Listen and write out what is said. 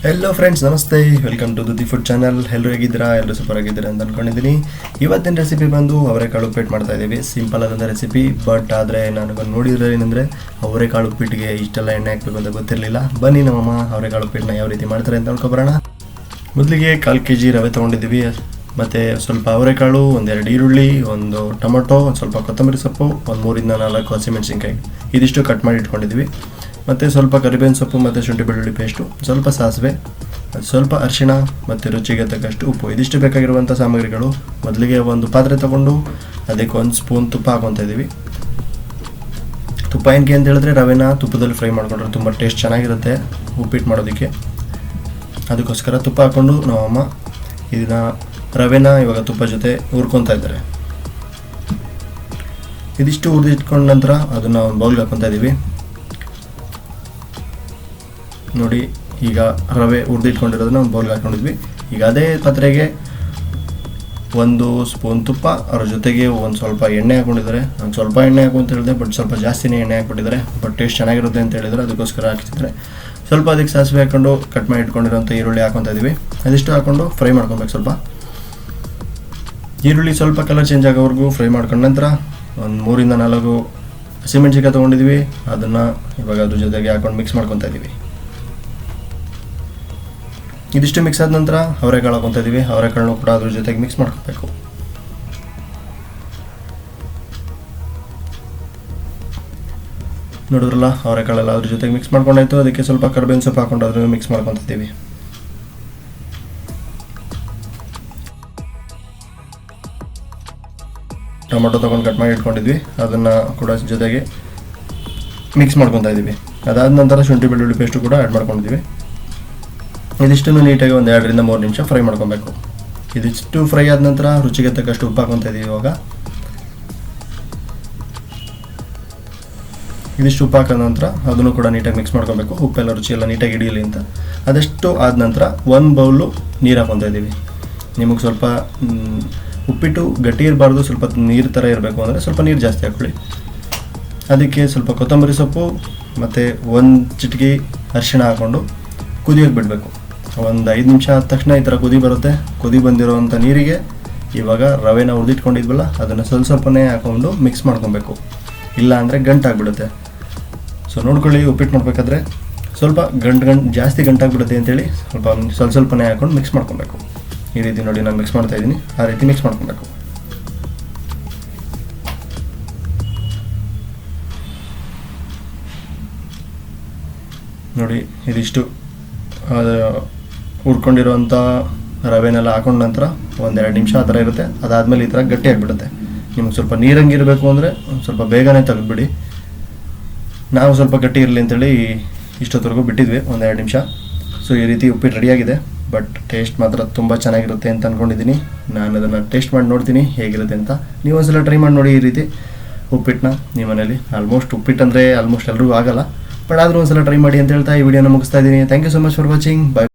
Hello friends, ನಮಸ್ತೆ. Welcome to the food channel. ಎಲ್ಲರೂ ಹೇಗಿದ್ದೀರಾ? ಎಲ್ಲರೂ ಸೂಪರ್ ಆಗಿದ್ದೀರಾ ಅಂತ ಅಂದ್ಕೊಂಡಿದ್ದೀನಿ. ಇವತ್ತಿನ ರೆಸಿಪಿ ಬಂದು ಅವರೆಕಾಳು ಉಪ್ಪಿಟ್ಟು ಮಾಡ್ತಾ ಇದ್ದೀವಿ. ಸಿಂಪಲ್ ಆದಂಥ ರೆಸಿಪಿ, ಬಟ್ ಆದರೆ ನನಗೆ ನೋಡಿದ್ರೆ ಏನಂದರೆ ಅವರೆಕಾಳು ಉಪ್ಪಿಟ್ಟಿಗೆ ಇಷ್ಟೆಲ್ಲ ಎಣ್ಣೆ ಹಾಕಬೇಕು ಅಂತ ಗೊತ್ತಿರಲಿಲ್ಲ. ಬನ್ನಿ ನಮ್ಮಮ್ಮ ಅವರೆಕಾಳು ಉಪ್ಪಿಟ್ಟನ್ನ ಯಾವ ರೀತಿ ಮಾಡ್ತಾರೆ ಅಂತ ನೋಡ್ಕೊಬರೋಣ. ಮೊದಲಿಗೆ 1/4 kg ರವೆ ತೊಗೊಂಡಿದ್ದೀವಿ, ಮತ್ತು ಸ್ವಲ್ಪ ಅವರೆಕಾಳು, 1-2 ಈರುಳ್ಳಿ, ಒಂದು ಟೊಮೊಟೊ, ಒಂದು ಸ್ವಲ್ಪ ಕೊತ್ತಂಬರಿ ಸೊಪ್ಪು, ಒಂದು 3-4 ಹಸಿಮೆಣಸಿನ್ಕಾಯಿ ಇದಿಷ್ಟು ಕಟ್ ಮಾಡಿ ಇಟ್ಕೊಂಡಿದ್ದೀವಿ. ಮತ್ತು ಸ್ವಲ್ಪ ಕರಿಬೇವಿನ ಸೊಪ್ಪು ಮತ್ತು ಶುಂಠಿ ಬೆಳ್ಳುಳ್ಳಿ ಪೇಸ್ಟು, ಸ್ವಲ್ಪ ಸಾಸಿವೆ, ಸ್ವಲ್ಪ ಅರಿಶಿಣ ಮತ್ತು ರುಚಿಗೆ ತಕ್ಕಷ್ಟು ಉಪ್ಪು. ಇದಿಷ್ಟು ಬೇಕಾಗಿರುವಂಥ ಸಾಮಗ್ರಿಗಳು. ಮೊದಲಿಗೆ ಒಂದು ಪಾತ್ರೆ ತೊಗೊಂಡು ಅದಕ್ಕೆ 1 ಸ್ಪೂನ್ ತುಪ್ಪ ಹಾಕೊತಾ ಇದ್ದೀವಿ. ತುಪ್ಪ ಏನಕ್ಕೆ ಅಂತ ಹೇಳಿದ್ರೆ ರವೆನ ತುಪ್ಪದಲ್ಲಿ ಫ್ರೈ ಮಾಡಿಕೊಂಡ್ರೆ ತುಂಬ ಟೇಸ್ಟ್ ಚೆನ್ನಾಗಿರುತ್ತೆ ಉಪ್ಪಿಟ್ಟು ಮಾಡೋದಕ್ಕೆ. ಅದಕ್ಕೋಸ್ಕರ ತುಪ್ಪ ಹಾಕ್ಕೊಂಡು ನಮ್ಮಮ್ಮ ಇದನ್ನು ರವೆನ ಇವಾಗ ತುಪ್ಪ ಜೊತೆ ಹುರ್ಕೊತಾ ಇದ್ದಾರೆ. ಇದಿಷ್ಟು ಹುರಿದಿಟ್ಕೊಂಡ ನಂತರ ಅದನ್ನು ಒಂದು ಬೌಲ್ಗೆ ಹಾಕ್ಕೊತಾ ಇದ್ದೀವಿ. ನೋಡಿ, ಈಗ ರವೆ ಹುರಿದಿಟ್ಕೊಂಡಿರೋದನ್ನ ಒಂದು ಬೌಲ್ಗೆ ಹಾಕ್ಕೊಂಡಿದ್ವಿ. ಈಗ ಅದೇ ಪಾತ್ರೆಗೆ 1 ಸ್ಪೂನ್ ತುಪ್ಪ, ಅದ್ರ ಜೊತೆಗೆ ಒಂದು ಸ್ವಲ್ಪ ಎಣ್ಣೆ ಹಾಕ್ಕೊಂಡಿದ್ದಾರೆ. ನಾನು ಸ್ವಲ್ಪ ಎಣ್ಣೆ ಹಾಕು ಅಂತ ಹೇಳಿದೆ, ಬಟ್ ಸ್ವಲ್ಪ ಜಾಸ್ತಿನೇ ಎಣ್ಣೆ ಹಾಕ್ಬಿಟ್ಟಿದ್ದಾರೆ. ಬಟ್ ಟೇಸ್ಟ್ ಚೆನ್ನಾಗಿರುತ್ತೆ ಅಂತ ಹೇಳಿದರೆ ಅದಕ್ಕೋಸ್ಕರ ಹಾಕಿಸಿದ್ದಾರೆ. ಸ್ವಲ್ಪ ಅದಕ್ಕೆ ಸಾಸಿವೆ ಹಾಕ್ಕೊಂಡು ಕಟ್ ಮಾಡಿ ಇಟ್ಕೊಂಡಿರೋಂಥ ಈರುಳ್ಳಿ ಹಾಕ್ಕೊತಾ ಇದ್ದೀವಿ. ಅದಿಷ್ಟು ಹಾಕ್ಕೊಂಡು ಫ್ರೈ ಮಾಡ್ಕೊಬೇಕು. ಸ್ವಲ್ಪ ಈರುಳ್ಳಿ ಸ್ವಲ್ಪ ಕಲರ್ ಚೇಂಜ್ ಆಗೋವರೆಗೂ ಫ್ರೈ ಮಾಡ್ಕೊಂಡ ನಂತರ ಒಂದು 3-4 ಹಸಿಮೆಣಸಿನ್ಕಾಯಿ ತೊಗೊಂಡಿದ್ವಿ. ಅದನ್ನು ಇವಾಗ ಅದ್ರ ಜೊತೆಗೆ ಹಾಕ್ಕೊಂಡು ಮಿಕ್ಸ್ ಮಾಡ್ಕೊತಾ ಇದ್ದೀವಿ. ಇದಿಷ್ಟು ಮಿಕ್ಸ್ ಆದ ನಂತರ ಅವರೆಕಾಳು ಹಾಕ್ಕೊತಾ ಇದ್ದೀವಿ. ಅವರೆಕಾಳನ್ನು ಕೂಡ ಅದ್ರ ಜೊತೆಗೆ ಮಿಕ್ಸ್ ಮಾಡ್ಕೋಬೇಕು. ನೋಡಿದ್ರಲ್ಲ, ಅವರೆಕಾಳೆಲ್ಲ ಅದ್ರ ಜೊತೆಗೆ ಮಿಕ್ಸ್ ಮಾಡ್ಕೊಂಡಾಯ್ತು. ಅದಕ್ಕೆ ಸ್ವಲ್ಪ ಕರಿಬೇವಿನ ಸೊಪ್ಪು ಹಾಕೊಂಡು ಅದ್ರ ಮಿಕ್ಸ್ ಮಾಡ್ಕೊತಾ ಇದ್ದೀವಿ. ಟೊಮೊಟೊ ತೊಗೊಂಡು ಕಟ್ ಮಾಡಿ ಇಟ್ಕೊಂಡಿದ್ವಿ, ಅದನ್ನು ಕೂಡ ಜೊತೆಗೆ ಮಿಕ್ಸ್ ಮಾಡ್ಕೊತಾ ಇದ್ದೀವಿ. ಅದಾದ ನಂತರ ಶುಂಠಿ ಬೆಳ್ಳುಳ್ಳಿ ಪೇಸ್ಟು ಕೂಡ ಆ್ಯಡ್ ಮಾಡ್ಕೊಂಡಿದ್ದೀವಿ. ಇದಿಷ್ಟನ್ನು ನೀಟಾಗಿ 1-2-3 ನಿಮಿಷ ಫ್ರೈ ಮಾಡ್ಕೊಬೇಕು. ಇದಿಷ್ಟು ಫ್ರೈ ಆದ ನಂತರ ರುಚಿಗೆ ತಕ್ಕಷ್ಟು ಉಪ್ಪು ಹಾಕ್ಕೊತಾ ಇದ್ದೀವಿ. ಇವಾಗ ಇದಿಷ್ಟು ಉಪ್ಪು ಹಾಕಿದ ನಂತರ ಅದನ್ನು ಕೂಡ ನೀಟಾಗಿ ಮಿಕ್ಸ್ ಮಾಡ್ಕೊಬೇಕು. ಉಪ್ಪೆಲ್ಲ ರುಚಿ ಎಲ್ಲ ನೀಟಾಗಿ ಹಿಡಿಯಲಿ ಅಂತ. ಅದಷ್ಟು ಆದ ನಂತರ 1 ಬೌಲು ನೀರು ಹಾಕ್ಕೊತಾ ಇದ್ದೀವಿ. ನಿಮಗೆ ಸ್ವಲ್ಪ ಉಪ್ಪಿಟ್ಟು ಗಟ್ಟಿ ಇರಬಾರ್ದು, ಸ್ವಲ್ಪ ನೀರು ಥರ ಇರಬೇಕು ಅಂದರೆ ಸ್ವಲ್ಪ ನೀರು ಜಾಸ್ತಿ ಹಾಕ್ಕೊಳ್ಳಿ. ಅದಕ್ಕೆ ಸ್ವಲ್ಪ ಕೊತ್ತಂಬರಿ ಸೊಪ್ಪು ಮತ್ತು 1 ಚಿಟಿಕೆ ಅರಿಶಿಣ ಹಾಕ್ಕೊಂಡು ಕುದಿಯೋಕೆ ಬಿಡಬೇಕು. ಒಂದು 5 ನಿಮಿಷ ಆದ ತಕ್ಷಣ ಈ ಥರ ಕುದಿ ಬರುತ್ತೆ. ಕುದಿ ಬಂದಿರೋವಂಥ ನೀರಿಗೆ ಇವಾಗ ರವೆನ ಹುರಿದಿಟ್ಕೊಂಡಿದ್ವಲ್ಲ ಅದನ್ನು ಸ್ವಲ್ಪನೇ ಹಾಕ್ಕೊಂಡು ಮಿಕ್ಸ್ ಮಾಡ್ಕೊಬೇಕು. ಇಲ್ಲ ಅಂದರೆ ಗಂಟಾಗ್ಬಿಡುತ್ತೆ. ಸೊ ನೋಡ್ಕೊಳ್ಳಿ, ಉಪ್ಪಿಟ್ಟು ಮಾಡಬೇಕಾದ್ರೆ ಸ್ವಲ್ಪ ಜಾಸ್ತಿ ಗಂಟಾಗ್ಬಿಡುತ್ತೆ ಅಂತೇಳಿ ಸ್ವಲ್ಪನೇ ಹಾಕ್ಕೊಂಡು ಮಿಕ್ಸ್ ಮಾಡ್ಕೊಬೇಕು. ಈ ರೀತಿ ನೋಡಿ, ನಾನು ಮಿಕ್ಸ್ ಮಾಡ್ತಾಯಿದ್ದೀನಿ. ಆ ರೀತಿ ಮಿಕ್ಸ್ ಮಾಡ್ಕೊಬೇಕು. ನೋಡಿ, ಇದಿಷ್ಟು ಹುರ್ಕೊಂಡಿರೋವಂಥ ರವೆನೆಲ್ಲ ಹಾಕೊಂಡ ನಂತರ 1-2 ನಿಮಿಷ ಆ ಥರ ಇರುತ್ತೆ. ಅದಾದಮೇಲೆ ಈ ಥರ ಗಟ್ಟಿ ಆಗಿಬಿಡುತ್ತೆ. ನಿಮಗೆ ಸ್ವಲ್ಪ ನೀರಂಗಿರಬೇಕು ಅಂದರೆ ಸ್ವಲ್ಪ ಬೇಗನೆ ತೆಗೆದುಬಿಡಿ. ನಾವು ಸ್ವಲ್ಪ ಗಟ್ಟಿ ಇರಲಿ ಅಂತೇಳಿ ಇಷ್ಟೊತ್ತವರೆಗೂ ಬಿಟ್ಟಿದ್ವಿ 1-2 ನಿಮಿಷ. ಸೊ ಈ ರೀತಿ ಉಪ್ಪಿಟ್ಟು ರೆಡಿಯಾಗಿದೆ. ಬಟ್ ಟೇಸ್ಟ್ ಮಾತ್ರ ತುಂಬ ಚೆನ್ನಾಗಿರುತ್ತೆ ಅಂತ ಅಂದ್ಕೊಂಡಿದ್ದೀನಿ. ನಾನು ಅದನ್ನು ಟೇಸ್ಟ್ ಮಾಡಿ ನೋಡ್ತೀನಿ ಹೇಗಿರುತ್ತೆ ಅಂತ. ನೀವು ಒಂದ್ಸಲ ಟ್ರೈ ಮಾಡಿ ನೋಡಿ ಈ ರೀತಿ ಉಪ್ಪಿಟ್ಟನ್ನ ನಿಮ್ಮ ಮನೇಲಿ. ಆಲ್ಮೋಸ್ಟ್ ಉಪ್ಪಿಟ್ಟು ಅಂದರೆ ಆಲ್ಮೋಸ್ಟ್ ಎಲ್ಲರಿಗೂ ಆಗಲ್ಲ, ಬಟ್ ಆದರೂ ಒಂದ್ಸಲ ಟ್ರೈ ಮಾಡಿ ಅಂತ ಹೇಳ್ತಾ ಈ ವಿಡಿಯೋನ ಮುಗಿಸ್ತಾ ಇದ್ದೀನಿ. Thank you so much for watching. By.